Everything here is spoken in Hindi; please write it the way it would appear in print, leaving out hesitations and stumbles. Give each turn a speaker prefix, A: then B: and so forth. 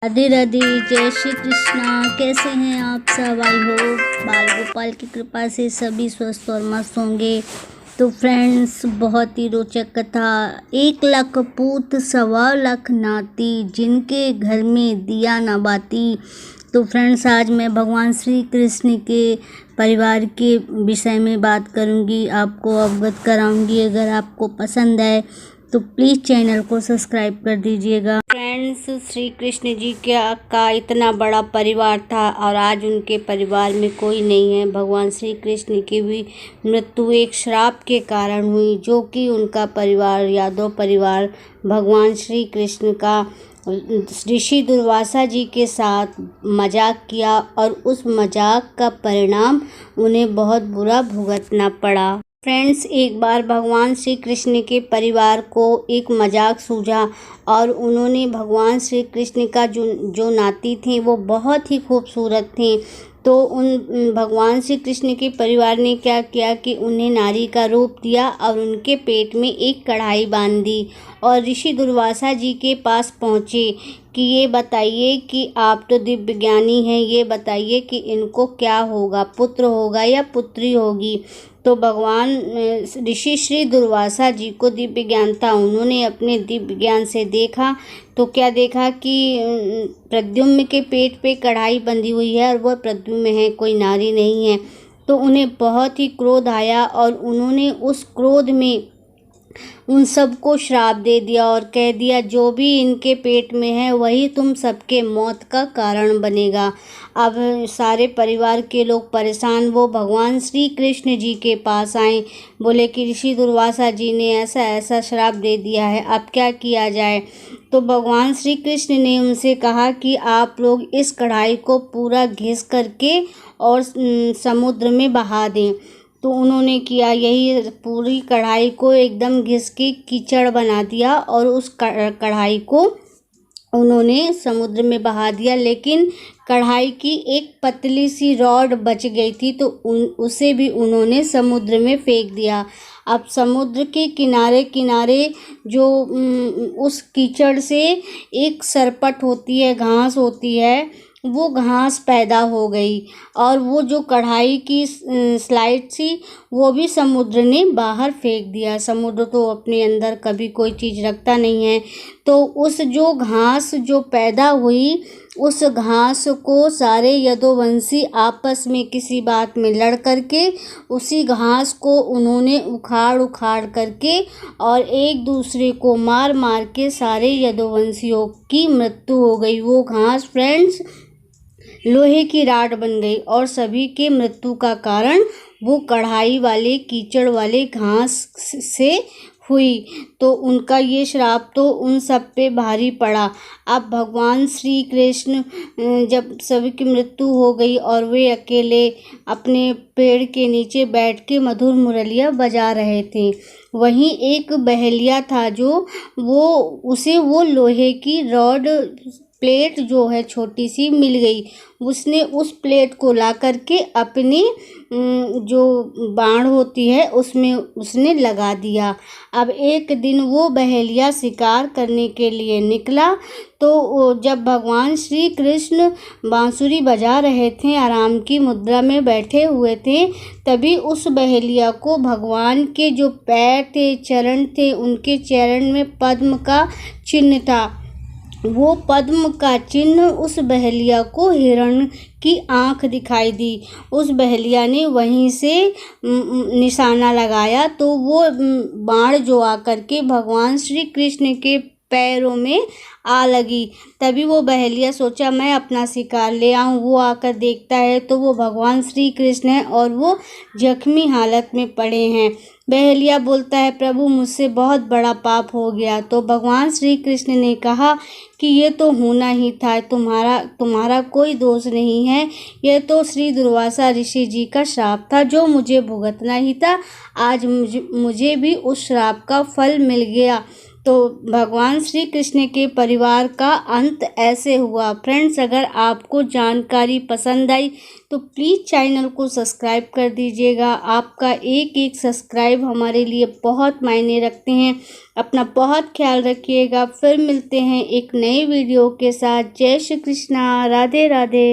A: राधे राधे, जय श्री कृष्णा। कैसे हैं आप सब? आई होप बाल गोपाल की कृपा से सभी स्वस्थ और मस्त होंगे। तो फ्रेंड्स, बहुत ही रोचक कथा। 1 लाख पूत 1.25 लाख नाती, जिनके घर में दिया न बाती। तो फ्रेंड्स, आज मैं भगवान श्री कृष्ण के परिवार के विषय में बात करूंगी, आपको अवगत कराऊंगी। अगर आपको पसंद है तो प्लीज़ चैनल को सब्सक्राइब कर दीजिएगा। फ्रेंड्स, श्री कृष्ण जी का इतना बड़ा परिवार था और आज उनके परिवार में कोई नहीं है। भगवान श्री कृष्ण की भी मृत्यु एक श्राप के कारण हुई, जो कि उनका परिवार, यादव परिवार, भगवान श्री कृष्ण का ऋषि दुर्वासा जी के साथ मजाक किया और उस मजाक का परिणाम उन्हें बहुत बुरा भुगतना पड़ा। फ्रेंड्स, एक बार भगवान श्री कृष्ण के परिवार को एक मजाक सूझा और उन्होंने भगवान श्री कृष्ण का जो नाती थे वो बहुत ही खूबसूरत थे। तो उन भगवान श्री कृष्ण के परिवार ने क्या किया कि उन्हें नारी का रूप दिया और उनके पेट में एक कढ़ाई बांध दी और ऋषि दुर्वासा जी के पास पहुँचे कि ये बताइए कि आप तो दिव्य ज्ञानी हैं, ये बताइए कि इनको क्या होगा, पुत्र होगा या पुत्री होगी। तो भगवान ऋषि श्री दुर्वासा जी को दिव्य ज्ञान था। उन्होंने अपने दिव्य ज्ञान से देखा तो क्या देखा कि प्रद्युम्न के पेट पे कढ़ाई बंधी हुई है और वह प्रद्युम्न है, कोई नारी नहीं है। तो उन्हें बहुत ही क्रोध आया और उन्होंने उस क्रोध में उन सबको श्राप दे दिया और कह दिया, जो भी इनके पेट में है वही तुम सबके मौत का कारण बनेगा। अब सारे परिवार के लोग परेशान, वो भगवान श्री कृष्ण जी के पास आए, बोले कि ऋषि दुर्वासा जी ने ऐसा ऐसा श्राप दे दिया है, अब क्या किया जाए। तो भगवान श्री कृष्ण ने उनसे कहा कि आप लोग इस कढ़ाई को पूरा घिस करके और समुद्र में बहा दें। तो उन्होंने किया, यही पूरी कढ़ाई को एकदम घिस के कीचड़ बना दिया और उस कढ़ाई को उन्होंने समुद्र में बहा दिया। लेकिन कढ़ाई की एक पतली सी रॉड बच गई थी, तो उसे भी उन्होंने समुद्र में फेंक दिया। अब समुद्र के किनारे किनारे जो उस कीचड़ से एक सरपट होती है, घास होती है, वो घास पैदा हो गई और वो जो कढ़ाई की स्लाइड थी वो भी समुद्र ने बाहर फेंक दिया। समुद्र तो अपने अंदर कभी कोई चीज़ रखता नहीं है। तो उस जो घास जो पैदा हुई, उस घास को सारे यदुवंशी आपस में किसी बात में लड़ करके उसी घास को उन्होंने उखाड़ उखाड़ करके और एक दूसरे को मार मार के सारे यदुवंशियों की मृत्यु हो गई। वो घास फ्रेंड्स लोहे की राड बन गई और सभी के मृत्यु का कारण वो कढ़ाई वाले कीचड़ वाले घास से हुई। तो उनका ये श्राप तो उन सब पे भारी पड़ा। अब भगवान श्री कृष्ण जब सभी की मृत्यु हो गई और वे अकेले अपने पेड़ के नीचे बैठ के मधुर मुरलिया बजा रहे थे, वहीं एक बहेलिया था जो वो लोहे की रॉड प्लेट जो है छोटी सी मिल गई। उसने उस प्लेट को ला करके अपनी जो बाण होती है उसमें उसने लगा दिया। अब एक दिन वो बहेलिया शिकार करने के लिए निकला, तो जब भगवान श्री कृष्ण बांसुरी बजा रहे थे, आराम की मुद्रा में बैठे हुए थे, तभी उस बहेलिया को भगवान के जो पैर थे, चरण थे, उनके चरण में पद्म का चिन्ह था। वो पद्म का चिन्ह उस बहेलिया को हिरण की आंख दिखाई दी। उस बहेलिया ने वहीं से निशाना लगाया, तो वो बाण जो आकर के भगवान श्री कृष्ण के पैरों में आ लगी। तभी वो बहेलिया सोचा मैं अपना शिकार ले आऊं। वो आकर देखता है तो वो भगवान श्री कृष्ण है और वो जख्मी हालत में पड़े हैं। बहेलिया बोलता है, प्रभु मुझसे बहुत बड़ा पाप हो गया। तो भगवान श्री कृष्ण ने कहा कि ये तो होना ही था, तुम्हारा कोई दोष नहीं है, यह तो श्री दुर्वासा ऋषि जी का श्राप था जो मुझे भुगतना ही था। आज मुझे भी उस श्राप का फल मिल गया। तो भगवान श्री कृष्ण के परिवार का अंत ऐसे हुआ। फ्रेंड्स, अगर आपको जानकारी पसंद आई तो प्लीज़ चैनल को सब्सक्राइब कर दीजिएगा। आपका एक एक सब्सक्राइब हमारे लिए बहुत मायने रखते हैं। अपना बहुत ख्याल रखिएगा। फिर मिलते हैं एक नए वीडियो के साथ। जय श्री कृष्णा, राधे राधे।